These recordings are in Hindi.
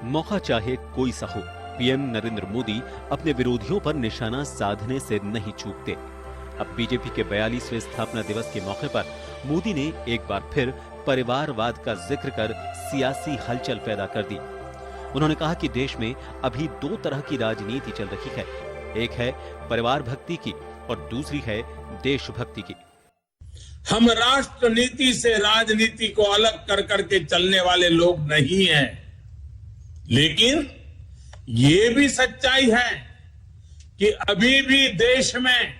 मौका चाहे कोई सा हो, पीएम नरेंद्र मोदी अपने विरोधियों पर निशाना साधने से नहीं चूकते। अब बीजेपी के 42वें स्थापना दिवस के मौके पर मोदी ने एक बार फिर परिवारवाद का जिक्र कर सियासी हलचल पैदा कर दी। उन्होंने कहा कि देश में अभी दो तरह की राजनीति चल रही है, एक है परिवार भक्ति की और दूसरी है देशभक्ति की। हम राष्ट्र नीति से राजनीति को अलग कर करके चलने वाले लोग नहीं हैं, लेकिन ये भी सच्चाई है कि अभी भी देश में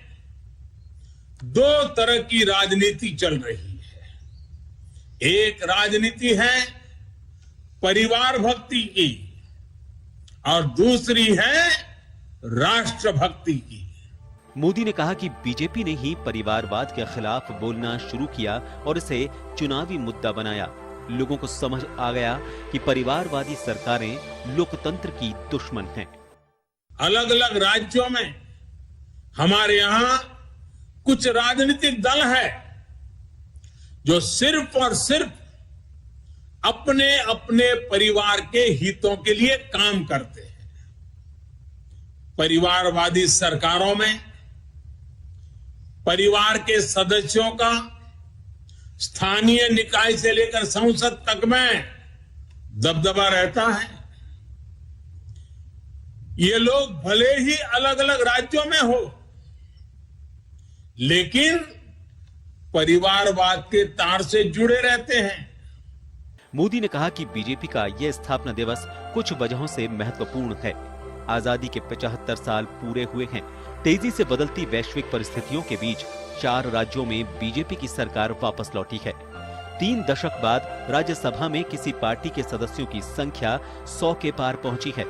दो तरह की राजनीति चल रही है। एक राजनीति है परिवार भक्ति की और दूसरी है राष्ट्र भक्ति की। मोदी ने कहा कि बीजेपी ने ही परिवारवाद के खिलाफ बोलना शुरू किया और इसे चुनावी मुद्दा बनाया। लोगों को समझ आ गया कि परिवारवादी सरकारें लोकतंत्र की दुश्मन हैं। अलग अलग राज्यों में हमारे यहां कुछ राजनीतिक दल है जो सिर्फ और सिर्फ अपने अपने परिवार के हितों के लिए काम करते हैं। परिवारवादी सरकारों में परिवार के सदस्यों का स्थानीय निकाय से लेकर संसद तक में दबदबा रहता है। ये लोग भले ही अलग अलग राज्यों में हो, लेकिन परिवारवाद के तार से जुड़े रहते हैं। मोदी ने कहा कि बीजेपी का यह स्थापना दिवस कुछ वजहों से महत्वपूर्ण है। आजादी के 75 साल पूरे हुए हैं। तेजी से बदलती वैश्विक परिस्थितियों के बीच 4 राज्यों में बीजेपी की सरकार वापस लौटी है। 3 दशक बाद राज्यसभा में किसी पार्टी के सदस्यों की संख्या 100 के पार पहुंची है।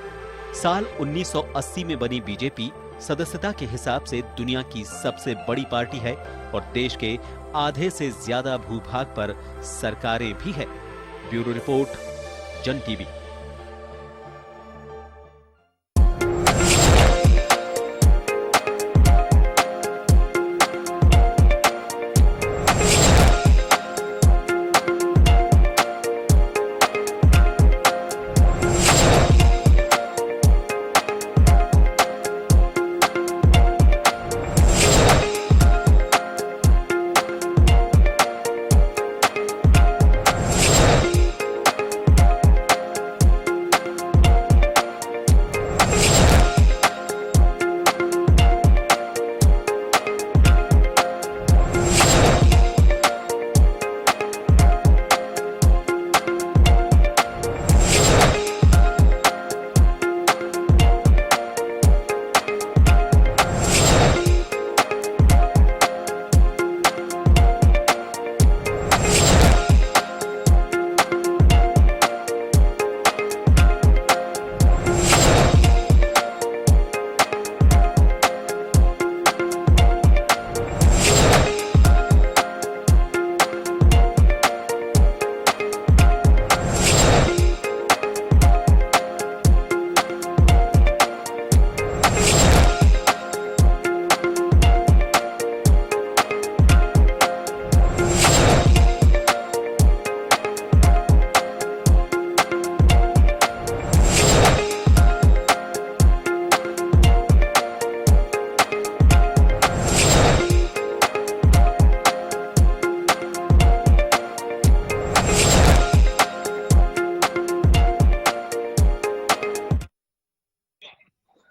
साल 1980 में बनी बीजेपी सदस्यता के हिसाब से दुनिया की सबसे बड़ी पार्टी है और देश के आधे से ज्यादा भूभाग पर सरकारें भी है। ब्यूरो रिपोर्ट, जन टीवी।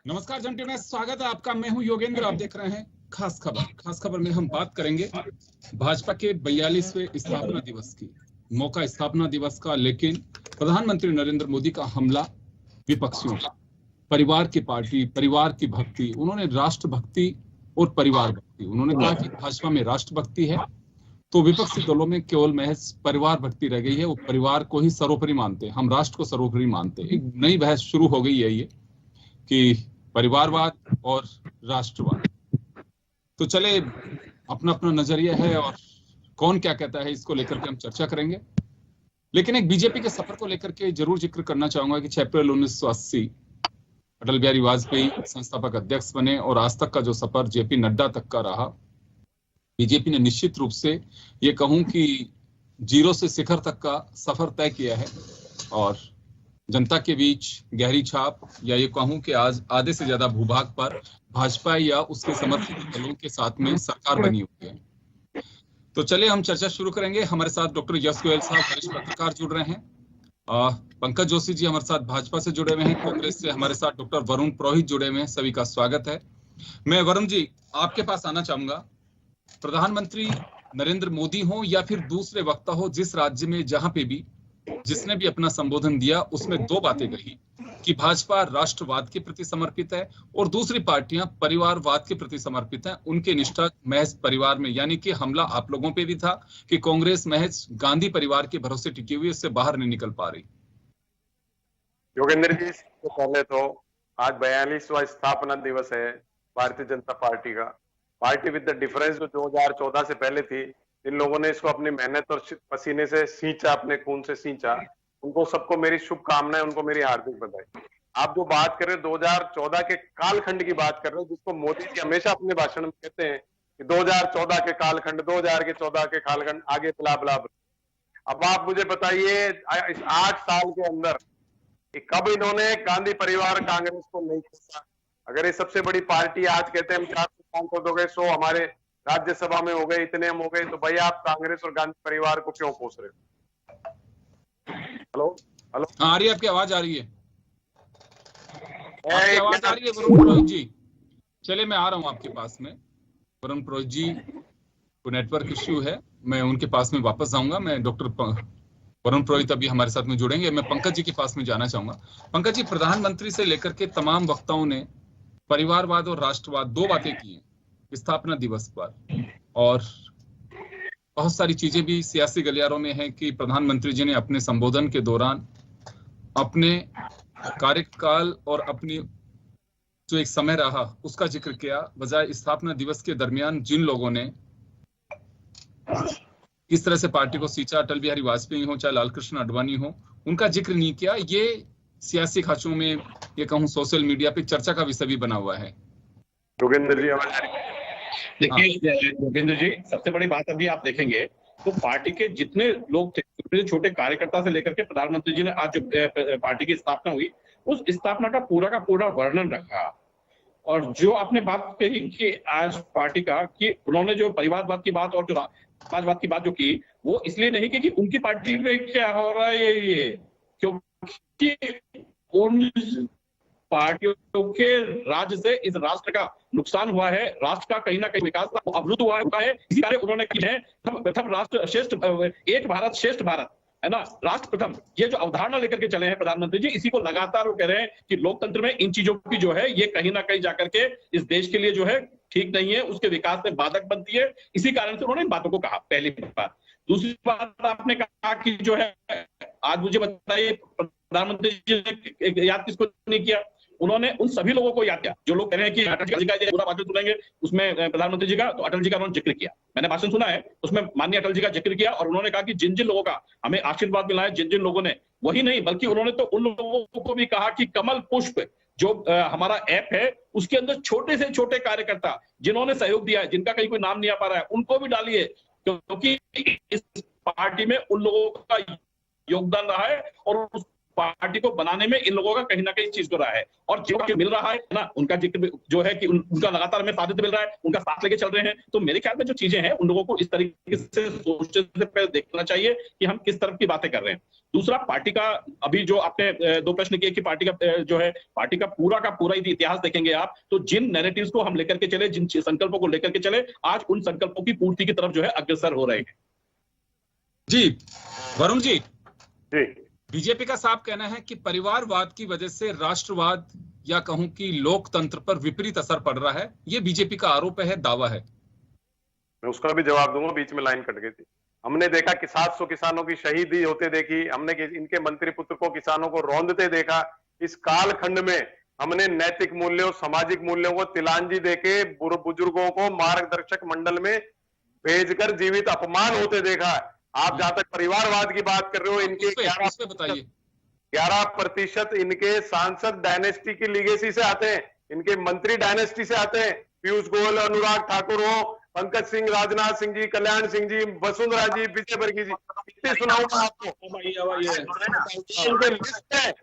नमस्कार जन टीवी में स्वागत है आपका। मैं हूं योगेंद्र, आप देख रहे हैं खास खबर। खास खबर में हम बात करेंगे भाजपा के 42वें स्थापना दिवस की। मौका स्थापना दिवस का, लेकिन प्रधानमंत्री नरेंद्र मोदी का हमला विपक्षियों का। परिवार की पार्टी, परिवार की भक्ति, उन्होंने राष्ट्र भक्ति और परिवार भक्ति, उन्होंने कहा कि भाजपा में राष्ट्र भक्ति है तो विपक्षी दलों में केवल महज परिवार भक्ति रह गई है। वो परिवार को ही सर्वोपरि मानते हैं, हम राष्ट्र को सर्वोपरि मानते हैं। एक नई बहस शुरू हो गई है ये कि परिवारवाद और राष्ट्रवाद। तो चले, अपना अपना नजरिया है और कौन क्या कहता है इसको लेकर के हम चर्चा करेंगे। लेकिन एक बीजेपी के सफर को लेकर के जरूर जिक्र करना चाहूंगा कि 6 अप्रैल 1980 अटल बिहारी वाजपेयी संस्थापक अध्यक्ष बने और आज तक का जो सफर जेपी नड्डा तक का रहा, बीजेपी ने निश्चित रूप से ये कहूं कि 0 से शिखर तक का सफर तय किया है। और जनता के बीच गहरी छाप, या ये कहूं कि आज आधे से ज्यादा भूभाग पर भाजपा या उसके समर्थित दलों के साथ में सरकार बनी हुई है। तो चलिए हम चर्चा शुरू करेंगे। हमारे साथ डॉक्टर यश गोयल साहब वरिष्ठ पत्रकार जुड़ रहे हैं, पंकज जोशी जी हमारे साथ भाजपा से जुड़े हुए हैं, कांग्रेस से हमारे साथ डॉक्टर वरुण पुरोहित जुड़े हुए हैं। सभी का स्वागत है। मैं वरुण जी आपके पास आना चाहूंगा। प्रधानमंत्री नरेंद्र मोदी हो या फिर दूसरे वक्ता हो, जिस राज्य में जहां पे भी जिसने भी अपना संबोधन दिया उसमें दो बातें कही कि भाजपा राष्ट्रवाद के प्रति समर्पित है और दूसरी पार्टियां परिवारवाद के प्रति समर्पित हैं। उनके निष्ठा महज परिवार में, यानी कि हमला आप लोगों पे भी था कि कांग्रेस महज गांधी परिवार के भरोसे टिकी हुई, उससे बाहर नहीं निकल पा रही। योगेंद्र जी, सबसे पहले तो आज 42वां स्थापना दिवस है भारतीय जनता पार्टी का। पार्टी विद द डिफरेंस जो 2014 से पहले थी, इन लोगों ने इसको अपनी मेहनत और पसीने से सींचा, अपने खून से सींचा। उनको सबको मेरी शुभकामनाएं, उनको मेरी हार्दिक बधाई। आप जो बात कर रहे हो 2014 के कालखंड की बात कर रहे हो, जिसको मोदी जी हमेशा अपने भाषण में कहते हैं कि 2014 के कालखंड, 2014 के कालखंड, आगे बला बला। अब आप मुझे बताइए इस 8 साल के अंदर कि कब इन्होंने गांधी परिवार कांग्रेस को नहीं खोसा। अगर ये सबसे बड़ी पार्टी आज कहते हैं हम 400 सांसद हो गए, 100 हमारे राज्यसभा में हो गए, इतने हम हो गए, तो भैया आप कांग्रेस और गांधी परिवार को क्यों पोस रहे हो? हेलो हेलो, आ रही है आपकी आवाज? आ रही है आपकी आवाज? आ रही है वरुण पुरोहित जी? चलिए मैं आ रहा हूं आपके पास में। वरुण पुरोहित जी को नेटवर्क इश्यू है, मैं उनके पास में वापस आऊंगा। मैं डॉक्टर वरुण पुरोहित अभी हमारे साथ में जुड़ेंगे। मैं पंकज जी के पास में जाना चाहूंगा। पंकज जी, प्रधानमंत्री से लेकर के तमाम वक्ताओं ने परिवारवाद और राष्ट्रवाद दो बातें की हैं स्थापना दिवस पर, और बहुत सारी चीजें भी सियासी गलियारों में हैं कि प्रधानमंत्री जी ने अपने संबोधन के दौरान अपने कार्यकाल और अपनी जो एक समय रहा उसका जिक्र किया, बजाय स्थापना दिवस के दरमियान जिन लोगों ने किस तरह से पार्टी को सींचा, अटल बिहारी वाजपेयी हो चाहे लाल कृष्ण आडवाणी हो, उनका जिक्र नहीं किया। ये सियासी खाचों में, ये कहूं सोशल मीडिया पे चर्चा का विषय भी बना हुआ है। योगेंद्र जी देखिए योगेंद्र जी, सबसे बड़ी बात अभी आप देखेंगे तो पार्टी के जितने लोग थे, छोटे छोटे कार्यकर्ता से लेकर के प्रधानमंत्री जी ने आज जो पार्टी की स्थापना हुई, उस स्थापना का पूरा वर्णन रखा। और जो आपने बात कही कि आज पार्टी का कि उन्होंने जो परिवारवाद की बात और जो समाजवाद की बात जो की, वो इसलिए नहीं की कि उनकी पार्टी में क्या हो रहा है ये, क्योंकि उन पार्टियों के राज्य से इस राष्ट्र का नुकसान हुआ है, राष्ट्र का कहीं ना कहीं विकास अवरुद्ध हुआ है। इसी कारण उन्होंने की है प्रथम राष्ट्र श्रेष्ठ, एक भारत श्रेष्ठ भारत, है ना, राष्ट्र प्रथम। ये जो अवधारणा लेकर के चले हैं प्रधानमंत्री जी, इसी को लगातार वो कह रहे हैं कि लोकतंत्र में इन चीजों की जो है ये कहीं ना कहीं जाकर के इस देश के लिए जो है ठीक नहीं है, उसके विकास में बाधक बनती है। इसी कारण से उन्होंने इन बातों को कहा, पहली बात। दूसरी बात आपने कहा कि जो है आज मुझे बताइए प्रधानमंत्री जी ने याद किसको नहीं किया? उन्होंने उन सभी लोगों को याद किया जो लोग कह रहे हैं कि अटल जी का पूरा भाषण सुनेंगे उसमें प्रधानमंत्री जी का, तो अटल जी का उन्होंने जिक्र किया। मैंने भाषण सुना है, उसमें माननीय अटल जी का जिक्र किया और उन्होंने कहा कि जिन जिन लोगों का हमें आशीर्वाद मिला है, जिन जिन लोगों ने, वही नहीं बल्कि उन्होंने तो उन लोगों को भी कहा कि कमल पुष्प जो हमारा ऐप है उसके अंदर छोटे से छोटे कार्यकर्ता जिन्होंने सहयोग दिया है, जिनका कहीं कोई नाम नहीं आ पा रहा है, उनको भी डालिए, क्योंकि इस पार्टी में उन लोगों का योगदान रहा है और उस पार्टी को बनाने में इन लोगों का कहीं ना कहीं चीज तो रहा है। और जो मिल रहा है ना, उनका जिक्र जो है कि उनका लगातार हमें साथ मिल रहा है, उनका साथ लेके चल रहे हैं। तो मेरे ख्याल में जो चीजें हैं उन लोगों को इस तरीके से सोचने से पहले देखना चाहिए कि हम किस तरफ की बातें कर रहे हैं। दूसरा, पार्टी का अभी जो आपने दो प्रश्न किए कि पार्टी का जो है, पार्टी का पूरा इतिहास देखेंगे आप तो जिन नैरेटिव्स को हम लेकर के चले, जिन संकल्पों को लेकर के चले, आज उन संकल्पों की पूर्ति की तरफ जो है अग्रसर हो रहे हैं। जी वरुण जी, जी, बीजेपी का साफ कहना है कि परिवारवाद की वजह से राष्ट्रवाद या कहूं कि लोकतंत्र पर विपरीत असर पड़ रहा है। ये बीजेपी का आरोप है, दावा है। मैं उसका भी जवाब दूंगा, बीच में लाइन कट गई थी। हमने देखा कि 700 किसानों की शहीदी होते देखी, हमने इनके मंत्री पुत्र को, किसानों को रौंदते देखा। इस कालखंड में हमने नैतिक मूल्यों, सामाजिक मूल्यों को तिलांजी देके बुजुर्गों को मार्गदर्शक मंडल में भेजकर जीवित अपमान होते देखा। आप जहां तक परिवारवाद की बात कर रहे हो, इनके 11% इनके सांसद डायनेस्टी की लीगेसी से आते हैं, इनके मंत्री डायनेस्टी से आते हैं। पीयूष गोयल, अनुराग ठाकुर हो, पंकज सिंह, राजनाथ सिंह जी, कल्याण सिंह जी, वसुंधरा जी, विजय वर्गीय जी, कितने सुनाऊंगा आपको? इनके लिस्ट है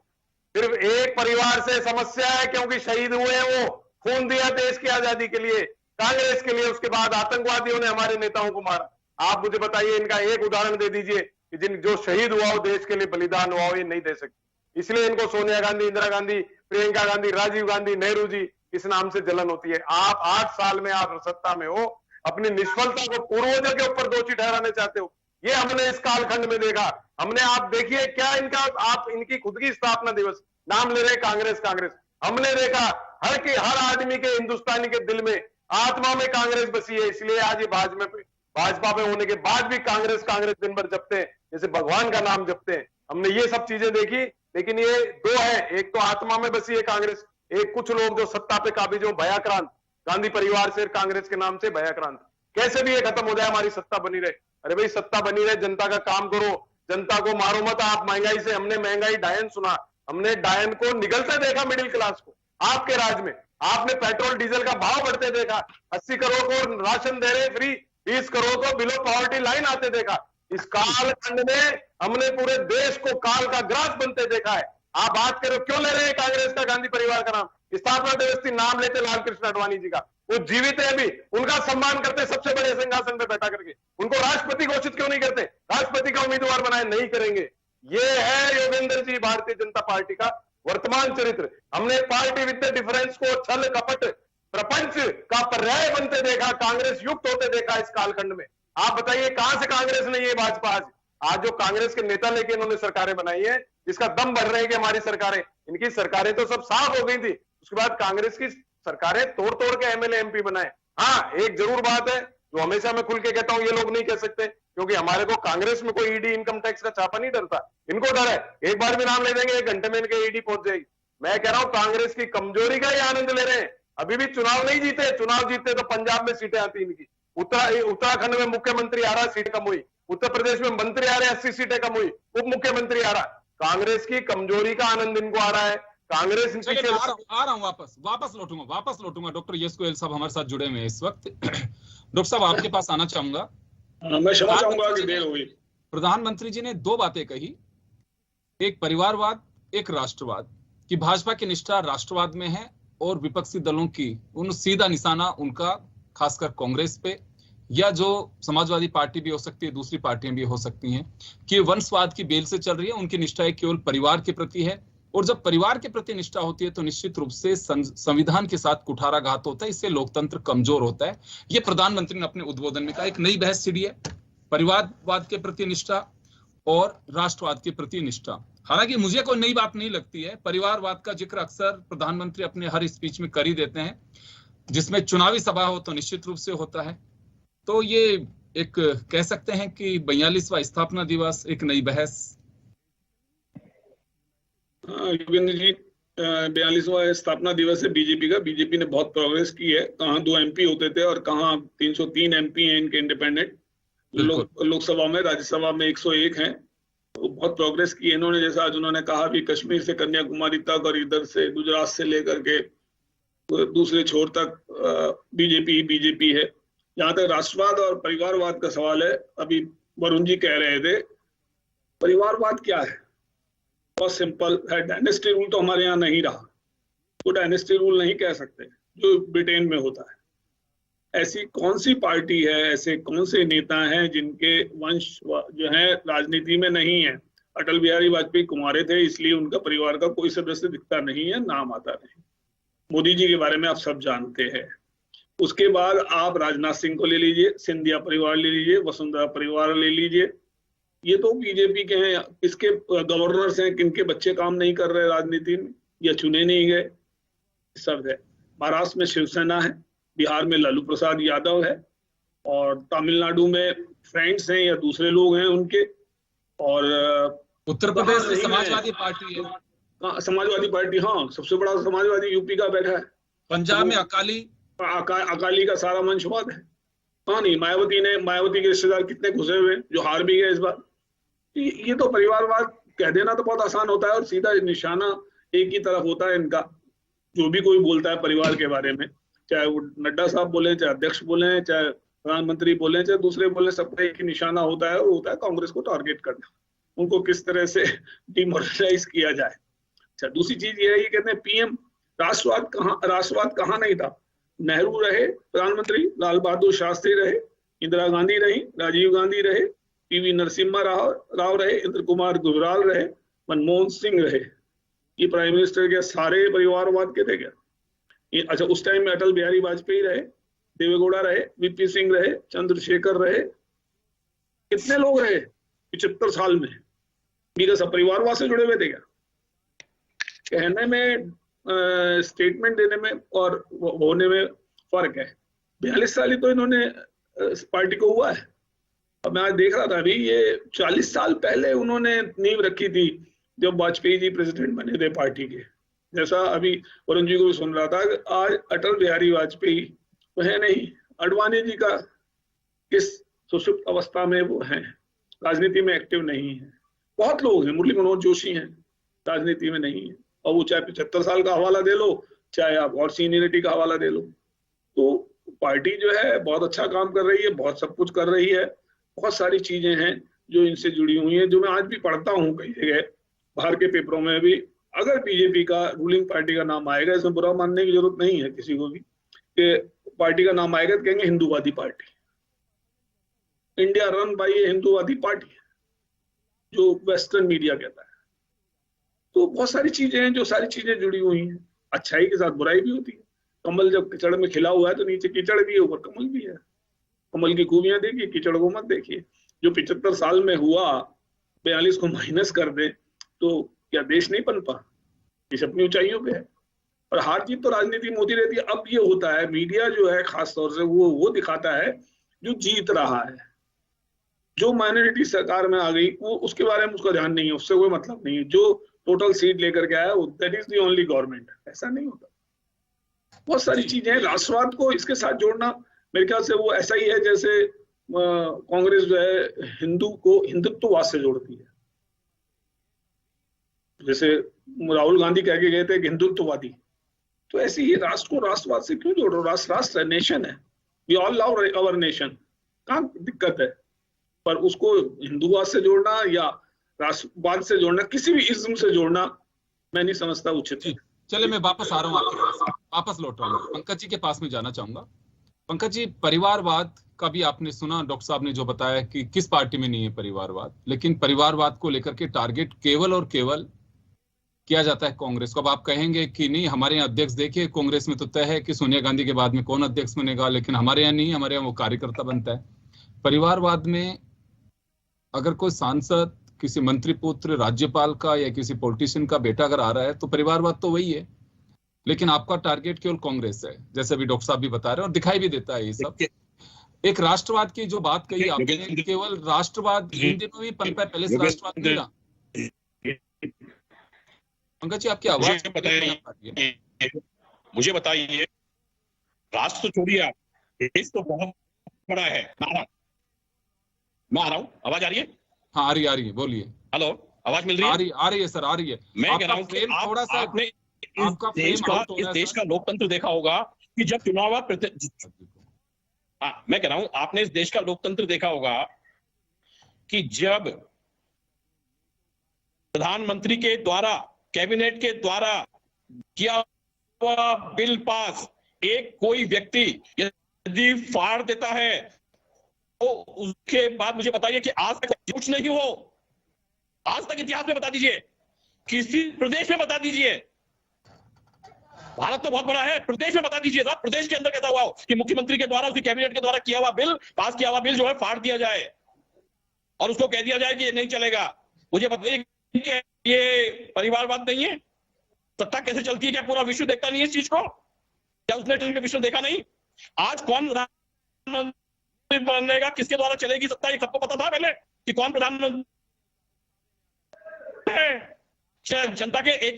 सिर्फ एक परिवार से समस्या है, क्योंकि शहीद हुए हैं, वो खून दिया देश की आजादी के लिए, कांग्रेस के लिए। उसके बाद आतंकवादियों ने हमारे नेताओं को मारा। आप मुझे बताइए, इनका एक उदाहरण दे दीजिए कि जो शहीद हुआ हो, देश के लिए बलिदान हुआ हो, ये नहीं दे सकते। इसलिए इनको सोनिया गांधी, इंदिरा गांधी, प्रियंका गांधी, राजीव गांधी, नेहरू जी इस नाम से जलन होती है। आप 8 साल में आप सत्ता में हो, अपनी निष्फलता को पूर्वजों के ऊपर दोषी ठहराने चाहते हो। ये हमने इस कालखंड में देखा। हमने, आप देखिए क्या इनका, आप इनकी खुद की स्थापना दिवस नाम ले रहे कांग्रेस कांग्रेस। हमने देखा हर आदमी के, हिंदुस्तानी के दिल में, आत्मा में कांग्रेस बसी है। इसलिए आज ये भाजपा में होने के बाद भी कांग्रेस कांग्रेस दिन भर जपते हैं, जैसे भगवान का नाम जपते हैं। हमने ये सब चीजें देखी, लेकिन ये दो है, एक तो आत्मा में बसी है कांग्रेस, एक कुछ लोग जो सत्ता पे काबिज हो, भयाक्रांत, गांधी परिवार से कांग्रेस के नाम से भयाक्रांत। कैसे भी ये खत्म हो जाए, हमारी सत्ता बनी रहे। अरे भाई, सत्ता बनी रहे, जनता का काम करो, जनता को मारो मत। आप महंगाई से, हमने महंगाई डायन सुना, हमने डायन को निगलते देखा, मिडिल क्लास को। आपके राज में आपने पेट्रोल डीजल का भाव बढ़ते देखा, 80 करोड़ को राशन दे रहे फ्री, 20 करोड़ को बिलो पॉवर्टी लाइन आते देखा। इस कालखंड में हमने पूरे देश को काल का ग्रास बनते देखा है। आप बात करो, क्यों ले रहे हैं कांग्रेस का, गांधी परिवार का नाम? स्थापना दिवस नाम लेते लाल कृष्ण आडवाणी जी का, वो जीवित है अभी, उनका सम्मान करते सबसे बड़े सिंहासन पे बैठा करके। उनको राष्ट्रपति घोषित क्यों नहीं करते, राष्ट्रपति का उम्मीदवार बनाए? नहीं करेंगे। ये है योगेंद्र जी भारतीय जनता पार्टी का वर्तमान चरित्र। हमने पार्टी विद द डिफरेंस को छल कपट प्रपंच का पर्याय बनते देखा, कांग्रेस युक्त होते देखा इस कालखंड में। आप बताइए, कहां से कांग्रेस नहीं है भाजपा? आज जो कांग्रेस के नेता लेके इन्होंने सरकारें बनाई है, जिसका दम भर रहे हैं कि हमारी सरकारें, इनकी सरकारें तो सब साफ हो गई थी। उसके बाद कांग्रेस की सरकारें तोड़ तोड़ के एमएलए एमपी बनाए। हाँ, एक जरूर बात है जो हमेशा मैं खुल के कहता हूं, ये लोग नहीं कह सकते, क्योंकि हमारे को कांग्रेस में कोई ईडी इनकम टैक्स का छापा नहीं डरता। इनको डर है, एक बार भी नाम ले देंगे, 1 घंटे में इनके ईडी पहुंच जाएगी। मैं कह रहा हूं, कांग्रेस की कमजोरी का ही आनंद ले रहे हैं। अभी भी चुनाव नहीं जीते, चुनाव जीतते तो पंजाब में सीटें आती इनकी, उत्तराखंड में मुख्यमंत्री आ रहा, सीट कम हुई, उत्तर प्रदेश में मंत्री आ रहे, 80 सीटें कम हुई, उप मुख्यमंत्री आ रहा। कांग्रेस की कमजोरी का आनंद इनको आ रहा है। कांग्रेस आ रहा हूं, वापस लौटूंगा। डॉक्टर यश गोयल साहब हमारे साथ जुड़े हुए हैं इस वक्त। डॉक्टर साहब, आपके पास आना चाहूंगा। मैं क्षमा चाहूंगा कि देर हुई। प्रधानमंत्री जी ने 2 बातें कही, एक परिवारवाद, एक राष्ट्रवाद, कि भाजपा की निष्ठा राष्ट्रवाद में है और विपक्षी दलों की उन सीधा निशाना उनका खासकर कांग्रेस पे, या जो समाजवादी पार्टी भी हो सकती है, दूसरी पार्टियां भी हो सकती हैं, कि वंशवाद की बेल से चल रही है। उनकी निष्ठा केवल परिवार के प्रति है, और जब परिवार के प्रति निष्ठा होती है तो निश्चित रूप से संविधान के साथ कुठाराघात होता है, इससे लोकतंत्र कमजोर होता है। ये प्रधानमंत्री ने अपने उद्बोधन में कहा। एक नई बहस छिड़ी है, परिवारवाद के प्रति निष्ठा और राष्ट्रवाद के प्रति निष्ठा। हालांकि मुझे कोई नई बात नहीं लगती है, परिवारवाद का जिक्र अक्सर प्रधानमंत्री अपने हर स्पीच में कर ही देते हैं, जिसमें चुनावी सभा हो तो निश्चित रूप से होता है। तो ये एक कह सकते हैं कि 42वां स्थापना दिवस एक नई बहस। योगेंद्र जी, 42वां स्थापना दिवस है बीजेपी का। बीजेपी ने बहुत प्रोग्रेस की है। कहाँ 2 एमपी होते थे और कहाँ 303 एमपी हैं इनके इंडिपेंडेंट। लोकसभा में, राज्यसभा में 101 हैं। तो बहुत प्रोग्रेस की इन्होंने। जैसा आज उन्होंने कहा भी, कश्मीर से कन्याकुमारी तक और इधर से गुजरात से लेकर के दूसरे छोर तक बीजेपी है। जहां तक राष्ट्रवाद और परिवारवाद का सवाल है, अभी वरुण जी कह रहे थे, परिवारवाद क्या है? बहुत सिंपल है। डायनेस्टी रूल तो हमारे यहाँ नहीं रहा, तो डायनेस्टी रूल नहीं कह सकते जो ब्रिटेन में होता है। ऐसी कौन सी पार्टी है, ऐसे कौन से नेता हैं जिनके वंश जो है राजनीति में नहीं है? अटल बिहारी वाजपेयी कुंवारे थे, इसलिए उनका परिवार का कोई सदस्य दिखता नहीं है, नाम आता नहीं। मोदी जी के बारे में आप सब जानते हैं। उसके बाद आप राजनाथ सिंह को ले लीजिए, सिंधिया परिवार ले लीजिए, वसुंधरा परिवार ले लीजिए, ये तो बीजेपी के हैं। इसके गवर्नर्स हैं किनके बच्चे काम नहीं कर रहे राजनीति में या चुने नहीं गए, सब है। महाराष्ट्र में शिवसेना है, बिहार में लालू प्रसाद यादव है, और तमिलनाडु में फ्रेंड्स हैं या दूसरे लोग हैं उनके, और उत्तर प्रदेश में समाजवादी पार्टी है। समाजवादी पार्टी, हाँ, सबसे बड़ा समाजवादी यूपी का बैठा है। पंजाब में अकाली का सारा मंशवाद है। हाँ नहीं, मायावती के रिश्तेदार कितने घुसे हुए हैं जो हार भी गए इस बार। ये तो परिवारवाद कह देना तो बहुत आसान होता है, और सीधा निशाना एक ही तरफ होता है इनका। जो भी कोई बोलता है परिवार के बारे में, चाहे वो नड्डा साहब बोले, चाहे अध्यक्ष बोले, चाहे प्रधानमंत्री बोले, चाहे दूसरे बोले, सबका एक ही निशाना होता है, वो होता है कांग्रेस को टारगेट करना, उनको किस तरह से डिमोरलाइज किया जाए। अच्छा, दूसरी चीज ये है, ये कहते हैं पीएम राष्ट्रवाद कहाँ नहीं था। नेहरू रहे प्रधानमंत्री, लाल बहादुर शास्त्री रहे, इंदिरा गांधी रही, राजीव गांधी रहे, पीवी नरसिम्हा राव रहे, इंद्र कुमार गुजराल रहे, मनमोहन सिंह रहे। ये प्राइम मिनिस्टर के सारे परिवारवाद के थे क्या? ये अच्छा, उस टाइम में अटल बिहारी वाजपेयी रहे, देवेगौड़ा रहे, वीपी सिंह रहे, चंद्रशेखर रहे, कितने लोग रहे 75 साल में? ये सब परिवारवाद से जुड़े हुए थे क्या? कहने में, स्टेटमेंट देने में और होने में फर्क है। 42 साल ही तो इन्होंने पार्टी को हुआ है। अब मैं आज देख रहा था अभी, ये 40 साल पहले उन्होंने नींव रखी थी जब वाजपेयी जी प्रेसिडेंट बने थे पार्टी के। जैसा अभी वरुण जी को भी सुन रहा था, आज अटल बिहारी वाजपेयी तो है नहीं, अडवाणी जी का किस सुषुप्त अवस्था में वो हैं, राजनीति में एक्टिव नहीं है। बहुत लोग हैं, मुरली मनोहर जोशी हैं, राजनीति में नहीं है। और वो चाहे 75 साल का हवाला दे लो, चाहे आप और सीनियरिटी का हवाला दे लो। तो पार्टी जो है बहुत अच्छा काम कर रही है, बहुत सब कुछ कर रही है। बहुत सारी चीजें हैं जो इनसे जुड़ी हुई हैं, जो मैं आज भी पढ़ता हूँ कई जगह, बाहर के पेपरों में भी। अगर बीजेपी का रूलिंग पार्टी का नाम आएगा, इसमें बुरा मानने की जरूरत नहीं है किसी को भी, कि पार्टी का नाम आएगा तो कहेंगे हिंदूवादी party, India run by a हिंदूवादी पार्टी, जो वेस्टर्न मीडिया कहता है। तो बहुत सारी चीजें हैं, जो सारी चीजें जुड़ी हुई हैं। अच्छाई के साथ बुराई भी होती है। कमल जब कीचड़ में खिला हुआ है तो नीचे कीचड़ भी है, ऊपर कमल भी है। कमल की खूबियां देखिए, कीचड़ को मत देखिए। जो 75 साल में हुआ, 42 को माइनस कर दे तो क्या देश नहीं पनपा? देश अपनी ऊंचाइयों पे है। और हार जीत तो राजनीति में होती रहती है। अब ये होता है, मीडिया जो है खास तौर से वो दिखाता है जो जीत रहा है। जो माइनॉरिटी सरकार में आ गई वो, उसके बारे में उसका ध्यान नहीं है, उससे कोई मतलब नहीं है। जो टोटल सीट लेकर के आया, that is the only government. ऐसा नहीं होता। बहुत सारी चीजें हैं। राष्ट्रवाद को इसके साथ जोड़ना मेरे ख्याल से वो ऐसा ही है जैसे कांग्रेस जो है हिंदू को हिंदुत्ववाद से जोड़ती है। जैसे राहुल गांधी कह के गए थे कि हिंदुत्ववादी, तो ऐसे ही राष्ट्र को राष्ट्रवाद से क्यों जोड़ रहे हो? राष्ट्र है, नेशन है, we all love our nation. कहाँ दिक्कत है? पर उसको हिंदूवाद से जोड़ना या राष्ट्रवाद से जोड़ना, किसी भी इज्म से जोड़ना, मैं नहीं समझता उचित है। चले, मैं वापस आ रहा हूँ आपके पास, वापस लौट रहा हूँ। पंकज जी के पास में जाना चाहूंगा। पंकज जी, परिवारवाद का भी आपने सुना, डॉक्टर साहब ने जो बताया कि किस पार्टी में नहीं है परिवारवाद, लेकिन परिवारवाद को लेकर के टारगेट केवल और केवल किया जाता है कांग्रेस को। अब आप कहेंगे कि नहीं, हमारे यहाँ अध्यक्ष देखिए, कांग्रेस में तो तय है कि सोनिया गांधी के बाद में कौन अध्यक्ष बनेगा, लेकिन हमारे यहाँ नहीं, हमारे यहाँ वो कार्यकर्ता बनता है। परिवारवाद में अगर कोई सांसद, किसी मंत्री पुत्र, राज्यपाल का या किसी पॉलिटिशियन का बेटा अगर आ रहा है तो परिवारवाद तो वही है, लेकिन आपका टारगेट केवल कांग्रेस है, जैसे अभी डॉक्टर साहब भी बता रहे हैं, और दिखाई भी देता है ये सब। एक राष्ट्रवाद की जो बात कही आपने, केवल राष्ट्रवाद इन दिनों भी पनपा है, पहले से राष्ट्रवाद नहीं रहा। पंकज जी, आपकी आवाज मुझे बताइए, राष्ट्र तो छोड़िए आप, देश तो बहुत बड़ा है। मैं आ रहा हूँ, आवाज आ रही है? हाँ, आ रही है, बोलिए। हेलो, आवाज मिल रही है? आ रही है सर, आ रही है। मैं कह रहा हूँ कि आपने इस देश का लोकतंत्र देखा होगा कि जब चुनाव, मैं कह रहा हूं आपने इस देश का लोकतंत्र देखा होगा कि जब प्रधानमंत्री के द्वारा, कैबिनेट के द्वारा किया हुआ बिल पास, एक कोई व्यक्ति यदि फाड़ देता है तो उसके बाद मुझे बताइए कि आज तक कुछ नहीं हो। आज तक इतिहास में बता दीजिए, किसी प्रदेश में बता दीजिए। भारत तो बहुत बड़ा है, प्रदेश में बता दीजिए साहब, प्रदेश के अंदर कैसा हुआ हो कि मुख्यमंत्री के द्वारा, उसकी कैबिनेट के द्वारा किया हुआ बिल, पास किया हुआ बिल जो है फाड़ दिया जाए और उसको कह दिया जाए कि ये नहीं चलेगा। मुझे बताइए कि ये परिवारवाद नहीं है? सत्ता कैसे चलती है? क्या पूरा विश्व देखता नहीं है इस चीज को? क्या उसने टीवी में विश्व देखा नहीं? आज कौन प्रधानमंत्री बनेगा, किसके द्वारा चलेगी सत्ता, ये सबको पता था पहले कि कौन प्रधानमंत्री है। जनता के एक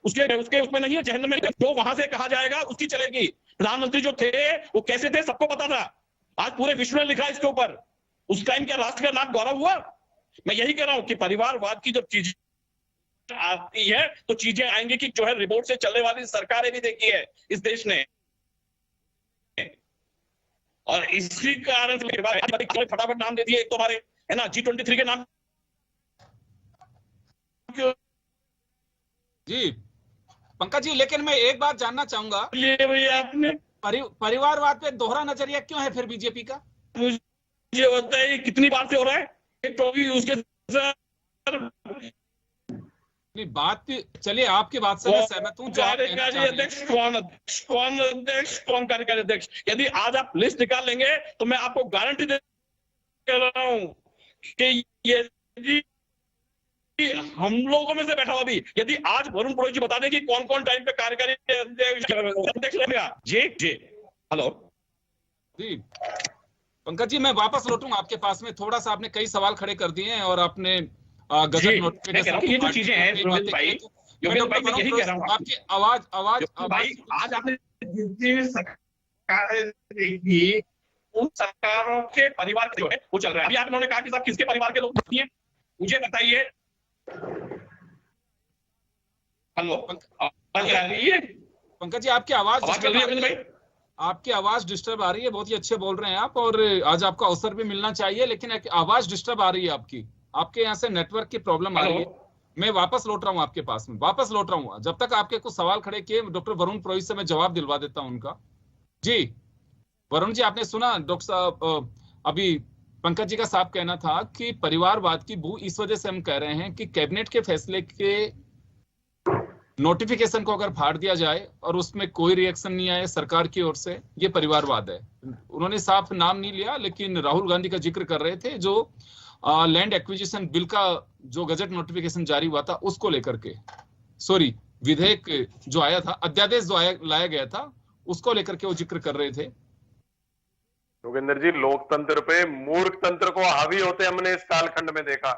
उसके उसमें नहीं है, जहन्नम में जो वहां से कहा जाएगा उसकी चलेगी। प्रधानमंत्री जो थे वो कैसे थे सबको पता था। आज पूरे विश्व ने लिखा इसके ऊपर। उस टाइम क्या राष्ट्र का नाम गौरव हुआ? मैं यही कह रहा हूं कि परिवारवाद की जब चीज आती है तो चीजें आएंगी कि जो है रिमोट से चलने वाली सरकारें भी देखी है इस देश ने, और इसी कारण से फटाफट नाम दे दिए। एक तो हमारे है ना G23 के नाम जी पंकज जी, लेकिन मैं एक बात जानना चाहूंगा, ये भैया आपने परिवारवाद पे दोहरा नजरिया क्यों है फिर बीजेपी का? मुझे बताइए कितनी बार से हो रहा है? तो भी उसके नहीं बात, चलिए आपकी बात से मैं सहमत हूँ। कार्यकारी अध्यक्ष कौन अध्यक्ष, कौन कार्यकारी अध्यक्ष? यदि आज आप लिस्ट निकाल लेंगे तो मैं आपको गारंटी दे रहा हूं कि ये हम लोगों में से बैठा हुआ भी, यदि आज वरुण पुरोहित जी बता दें कि कौन कौन टाइम पे कार्यकारी अध्यक्ष लगेगा। जी हेलो जी पंकज जी, मैं वापस लौटूंगा आपके पास में। थोड़ा सा आपने कई सवाल खड़े कर दिए हैं और आपने गजट नोटिफिकेशन, ये जो चीजें हैं योगेंद्र भाई, मैं यही कह रहा हूँ आपकी आवाज भाई, आज आपने उन सरकारों के परिवार जो है वो चल रहा है। अभी आप उन्होंने कहा कि साहब किसके परिवार के लोग नहीं है, मुझे बताइए। हेलो पंकज जी, आपकी आवाज चल रही है भाई? आपकी आवाज डिस्टर्ब आ रही है। बहुत ही अच्छे बोल रहे हैं आप और आज आपको अवसर भी मिलना चाहिए, लेकिन आवाज डिस्टर्ब आ रही है आपकी। आपके यहाँ से नेटवर्क की प्रॉब्लम आ रही है। मैं वापस लौट रहा हूँ आपके पास में, वापस लौट रहा हूँ। जब तक आपके कुछ सवाल खड़े किए डॉक्टर वरुण पुरोहित से मैं जवाब दिलवा देता हूँ उनका। जी वरुण जी, आपने सुना डॉक्टर साहब, अभी पंकज जी का साफ कहना था कि परिवारवाद की बू इस वजह से हम कह रहे हैं कि कैबिनेट के फैसले के नोटिफिकेशन को अगर फाड़ दिया जाए और उसमें कोई रिएक्शन नहीं आए सरकार की ओर से, ये परिवारवाद है। उन्होंने साफ नाम नहीं लिया, लेकिन राहुल गांधी का जिक्र कर रहे थे, जो लैंड एक्विजिशन बिल का जो गजट नोटिफिकेशन जारी हुआ था उसको लेकर के, सॉरी विधेयक जो आया था, अध्यादेश जो लाया गया था, उसको लेकर के वो जिक्र कर रहे थे। योगेंद्र जी, लोकतंत्र पे मूर्ख तंत्र को हावी होते हमने इस कालखंड में देखा।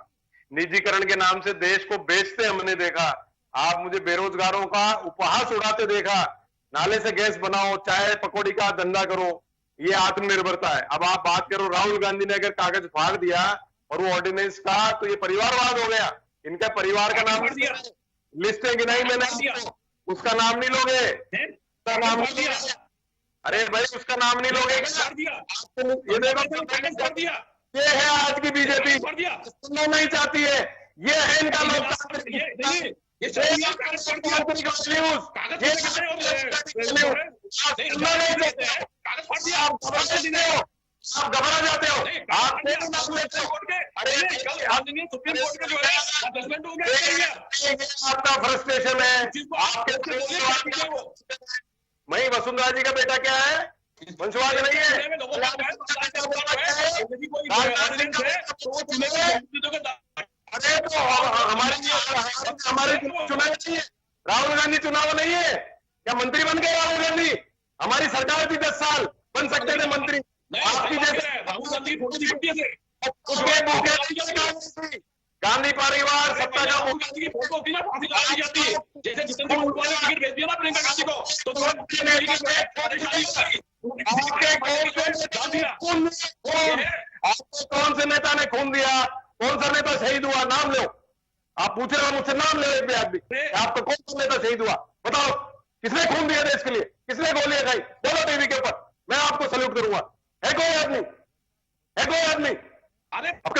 निजीकरण के नाम से देश को बेचते हमने देखा। आप मुझे बेरोजगारों का उपहास उड़ाते देखा। नाले से गैस बनाओ, चाय पकौड़ी का धंधा करो, ये आत्मनिर्भरता है। अब आप बात करो, राहुल गांधी ने अगर कागज फाड़ दिया और वो ऑर्डिनेंस का, तो ये परिवारवाद हो गया। इनका परिवार का नाम लिस्ट है कि नहीं, मैंने उसका नाम नहीं लोगे? उसका नाम नहीं लिया? अरे भाई उसका नाम नहीं लोगे ये देखो, ये है आज की बीजेपी, सुनना नहीं चाहती है। ये है इनका लोकतांत्रिक आप घबरा जाते हो, आप आपका फ्रस्ट्रेशन है। वही वसुंधरा जी का बेटा क्या है, वंशवाद नहीं है। अरे तो हमारे चुनाव नहीं है, राहुल गांधी चुनाव नहीं है क्या? मंत्री बन गए राहुल गांधी? हमारी सरकार थी 10 साल, बन सकते थे मंत्री। आपकी जैसे गांधी परिवार सत्ता का आपको कौन से नेता ने खून दिया, कौन सा नेता शहीद हुआ, नाम लो। आप पूछ रहे हो मुझसे, नाम ले एक भी आदमी। आपको कौन सा नेता शहीद हुआ बताओ? किसने खून दिया देश के लिए, किसने गोलियां खाई? बोलो टीवी के ऊपर, मैं आपको सल्यूट करूंगा। है कोई आदमी? है कोई आदमी? अरे आप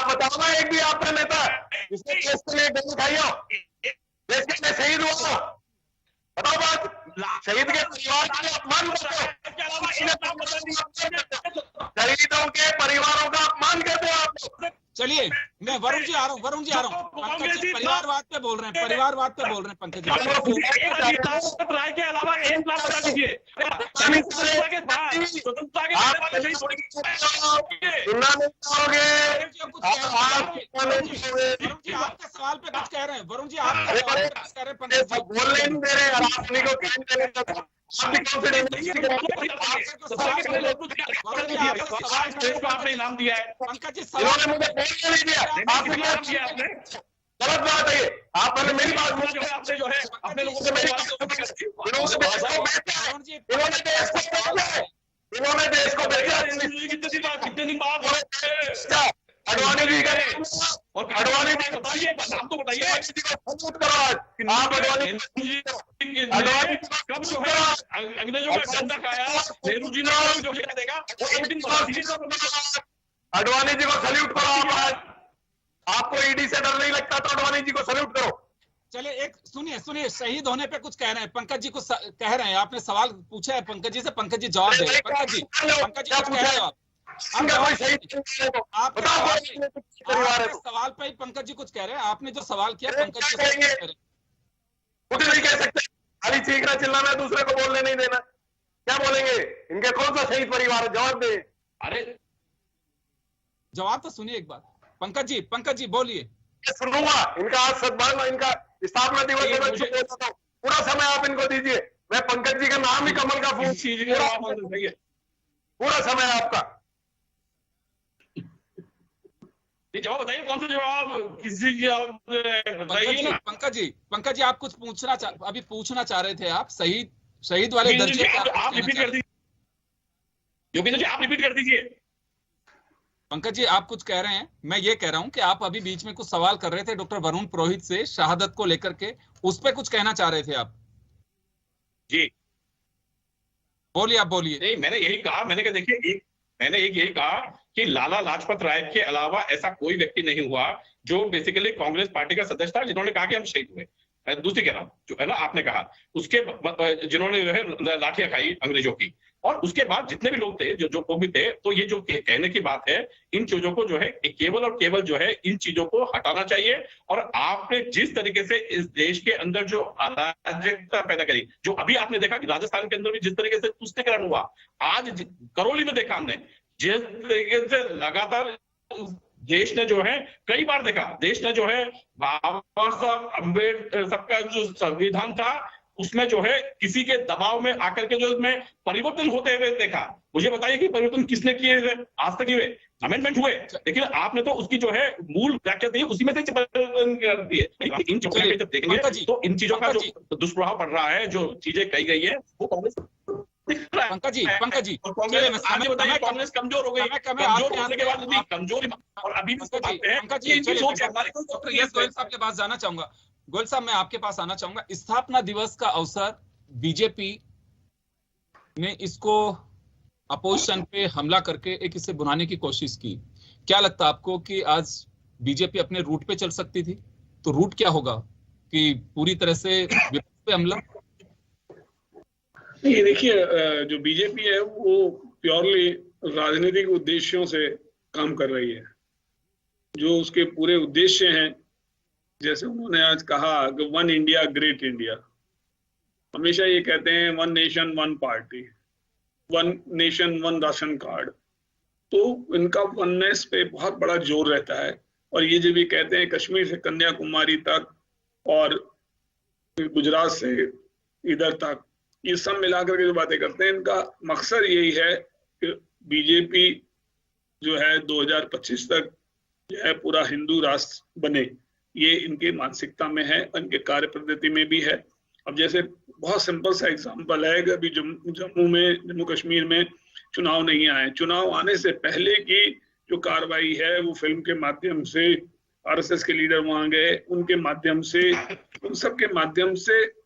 बताओ ना एक भी आपका नेता जिसने देश के लिए गोली खाई हो, देश के लिए शहीद हुआ? बताओ बात। शहीद के परिवार का अपमान करते हो, शहीदों के परिवारों का अपमान करते हो आप। चलिए मैं वरुण जी आ रहा हूँ, वरुण जी आ रहा हूँ। पंकज जी परिवारवाद पे बोल रहे हैं, परिवारवाद पे बोल रहे हैं पंकज जी। राय के अलावा एक बात बता दीजिए, सुनना नहीं चाहोगे? वरुण जी आपके सवाल पे कुछ कह रहे हैं, वरुण जी आपके सवाल पे कुछ कह रहे हैं पंकज जी। बोलने नहीं दे रहे, राजनीति को टाइम देने का आपने इनाम दिया है। पंकज जी इन्होंने मुझे फोन नहीं दिया, आपने क्या किया? आपने गलत बात है ये। आपने मेरी बात जो है आपने जो है अपने लोगों से इन्होंने देश को बेचा। कितने दिन बाद अडवाणी जी का और अडवाणी जी बताइए, नाम तो बताइए। आप अडवाणी कब जो है अंग्रेजों का झंडा खाया, नेहरू जी ने जो देगा वो एक दिन अडवाणी जी को सल्यूट करो। आप आज आपको ईडी से डर नहीं लगता तो अडवाणी जी को सल्यूट करो। चलिए एक सुनिए, शहीद होने पे कुछ कह रहे हैं पंकज जी, कुछ कह रहे हैं, आपने सवाल पूछा है पंकज जी से, पंकज जी जवाब दे। पंकज जी कुछ कह रहे हो आप? आपने सवाल पे ही पंकज जी कुछ कह रहे हैं, आपने जो सवाल किया पंकज जी कह रहे हैं। कुछ नहीं कह सकते, खाली चीखना चिल्लाना, दूसरे को बोलने नहीं देना। क्या बोलेंगे? इनके कौन सा शहीद परिवार है? जवाब दे। अरे जवाब तो सुनिए एक बार। पंकज जी बोलिए। सुनूंगा इनका आज सद्भावना, इनका स्थापना दिवस है, मैं चुप होता हूं। पूरा समय आप इनको दीजिए। मैं पंकज जी का नाम ही कमल का फूल, पूरा समय आपका। जवाब बताइए, कौन सा जवाब? किसी पंकज जी आप कुछ अभी पूछना चाह रहे थे आप, शहीद वाले दर्जे आप रिपीट कर दीजिए। योगेंद्र जी आप रिपीट कर दीजिए। पंकज जी आप कुछ कह रहे हैं, मैं ये कह रहा हूं कि आप अभी बीच में कुछ सवाल कर रहे थे डॉक्टर वरुण पुरोहित से शहादत को लेकर के, उस पर कुछ कहना चाह रहे थे आप जी। बोलिए, आप बोलिए। नहीं, मैंने यही कहा, मैंने कहा देखिए, मैंने यही कहा कि लाला लाजपत राय के अलावा ऐसा कोई व्यक्ति नहीं हुआ जो बेसिकली कांग्रेस पार्टी का सदस्य था जिन्होंने कहा कि हम शहीद हुए। दूसरी कह रहा हूं, जो है ना आपने कहा, उसके जिन्होंने जो है लाठियां खाई अंग्रेजों की, और उसके बाद जितने भी लोग थे, जो भी थे, तो ये जो कहने की बात है, इन चीजों को जो है केवल और केवल जो है इन चीजों को हटाना चाहिए। और आपने जिस तरीके से इस देश के अंदर जो अराजकता पैदा करी, जो अभी आपने देखा कि राजस्थान के अंदर भी जिस तरीके से तुष्टिकरण हुआ, आज करौली में देखा हमने, जिस तरीके से लगातार देश ने जो है कई बार देखा, देश ने जो है बाबा साहब अम्बेडकर सबका जो संविधान था उसमें जो है किसी के दबाव में आकर के जो इसमें परिवर्तन होते हुए देखा। मुझे बताइए कि परिवर्तन किसने किए? आज तक हुए, अमेंडमेंट हुए, लेकिन आपने तो उसकी जो है मूल व्याख्या दी, उसी में से परिवर्तन कर दिए। इन चीजों जब देखेंगे तो इन चीजों का जो दुष्प्रभाव पड़ रहा है, जो चीजें कही गई है, वो कांग्रेस पंकज जी कांग्रेस कमजोर हो गई, कमजोर होने के बाद कमजोर, और अभी गोयल साहब के पास जाना चाहूंगा। गोयल साहब मैं आपके पास आना चाहूंगा। स्थापना दिवस का अवसर बीजेपी ने इसको अपोजिशन पे हमला करके एक इसे बुलाने की कोशिश की। क्या लगता है आपको कि आज बीजेपी अपने रूट पे चल सकती थी? तो रूट क्या होगा कि पूरी तरह से विपक्ष पे हमला? ये देखिए, जो बीजेपी है वो प्योरली राजनीतिक उद्देश्यों से काम कर रही है। जो उसके पूरे उद्देश्य हैं, जैसे उन्होंने आज कहा कि वन इंडिया ग्रेट इंडिया, हमेशा ये कहते हैं one nation one party, one nation one ration card, तो इनका वननेस पे बहुत बड़ा जोर रहता है। और ये जो भी कहते हैं कश्मीर से कन्याकुमारी तक और गुजरात से इधर तक, ये सब मिलाकर के जो बातें करते हैं, इनका मकसद यही है कि बीजेपी जो है 2025 तक जो है पूरा हिंदू राष्ट्र बने। ये इनके मानसिकता में है, इनके कार्य पद्धति में भी है। अब जैसे बहुत सिंपल सा एग्जांपल है कि अभी जम्मू कश्मीर में चुनाव नहीं आए, चुनाव आने से पहले की जो कार्रवाई है वो फिल्म के माध्यम से, आरएसएस के लीडर वहां गए, उनके माध्यम से, उन सब के माध्यम से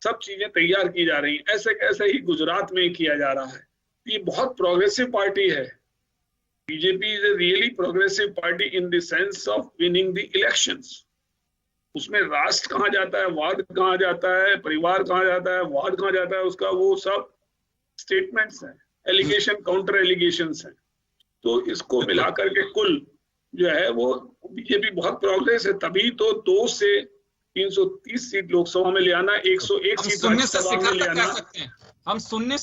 सब चीजें तैयार की जा रही हैं। ऐसे ही गुजरात में ही किया जा रहा है। ये बहुत प्रोग्रेसिव पार्टी है। BJP is a really progressive party in the sense of winning the elections. उसमें राष्ट्र कहाँ जाता है, वाद कहाँ जाता है, परिवार कहाँ जाता है, वाद कहाँ जाता है, उसका वो सब स्टेटमेंट्स हैं, एलिगेशन काउंटर एलिगेशंस हैं। तो इसको मिलाकर के कुल जो है वो बीजेपी बहुत प्रोग्रेस है। तभी तो 2 से 330 सीट लोकसभा में ले आना, 101 सीट राज्यसभा में ले आना। हम शून्य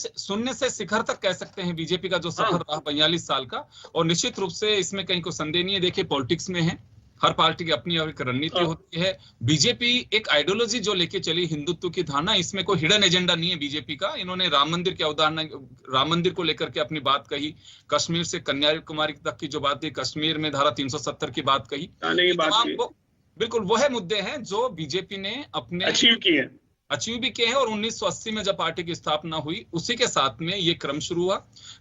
से शिखर तक कह सकते हैं बीजेपी का जो सफर रहा 42 साल का। और निश्चित रूप से इसमें कहीं कोई संदेह नहीं है। देखिए पॉलिटिक्स में है, हर पार्टी की अपनी एक रणनीति होती है। बीजेपी एक आइडियोलॉजी जो लेके चली, हिंदुत्व की धारणा, इसमें कोई हिडन एजेंडा नहीं है बीजेपी का। इन्होंने राम मंदिर के अवधारणा, राम मंदिर को लेकर के अपनी बात कही, कश्मीर से कन्याकुमारी तक की जो बात थी, कश्मीर में धारा 370 की बात कही, बिल्कुल वह मुद्दे हैं जो बीजेपी ने अपने अचीव भी किए हैं। और 1980 में जब पार्टी की स्थापना हुई, उसी के साथ में ये क्रम शुरू हुआ।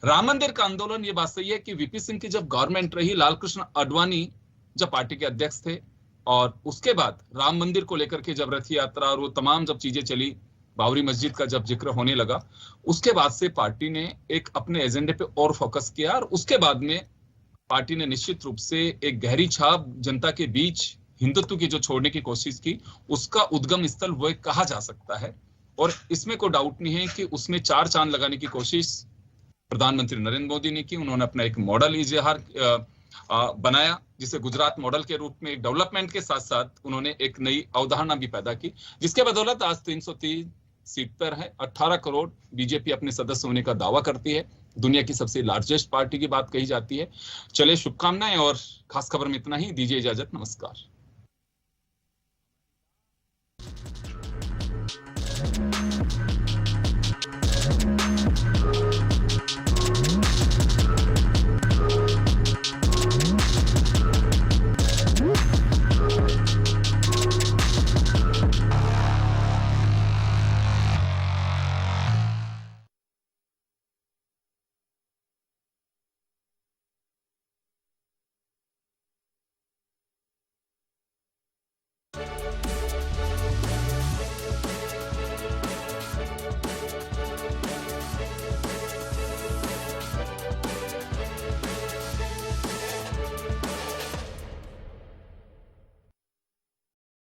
राम मंदिर का आंदोलन, ये बात सही है कि वीपी सिंह की जब गवर्नमेंट रही, लाल कृष्ण आडवाणी जब पार्टी के अध्यक्ष थे, और उसके बाद राम मंदिर को लेकर के जब रथ यात्रा और वो तमाम जब चीजें चली, बाबरी मस्जिद का जब जिक्र होने लगा, उसके बाद से पार्टी ने एक अपने एजेंडे पे और फोकस किया। और उसके बाद में पार्टी ने निश्चित रूप से एक गहरी छाप जनता के बीच हिंदुत्व की जो छोड़ने की कोशिश की, उसका उद्गम स्थल वो कहा जा सकता है। और इसमें कोई डाउट नहीं है कि उसमें 4 चांद लगाने की कोशिश प्रधानमंत्री नरेंद्र मोदी ने की। उन्होंने अपना एक मॉडल इजहार बनाया, जिसे गुजरात मॉडल के रूप में डेवलपमेंट के साथ साथ उन्होंने एक नई अवधारणा भी पैदा की, जिसके बदौलत आज 303 सीट पर है। 18 करोड़ बीजेपी अपने सदस्य होने का दावा करती है। दुनिया की सबसे लार्जेस्ट पार्टी की बात कही जाती है। चले, शुभकामनाएं, और खास खबर में इतना ही। दीजिए इजाजत, नमस्कार।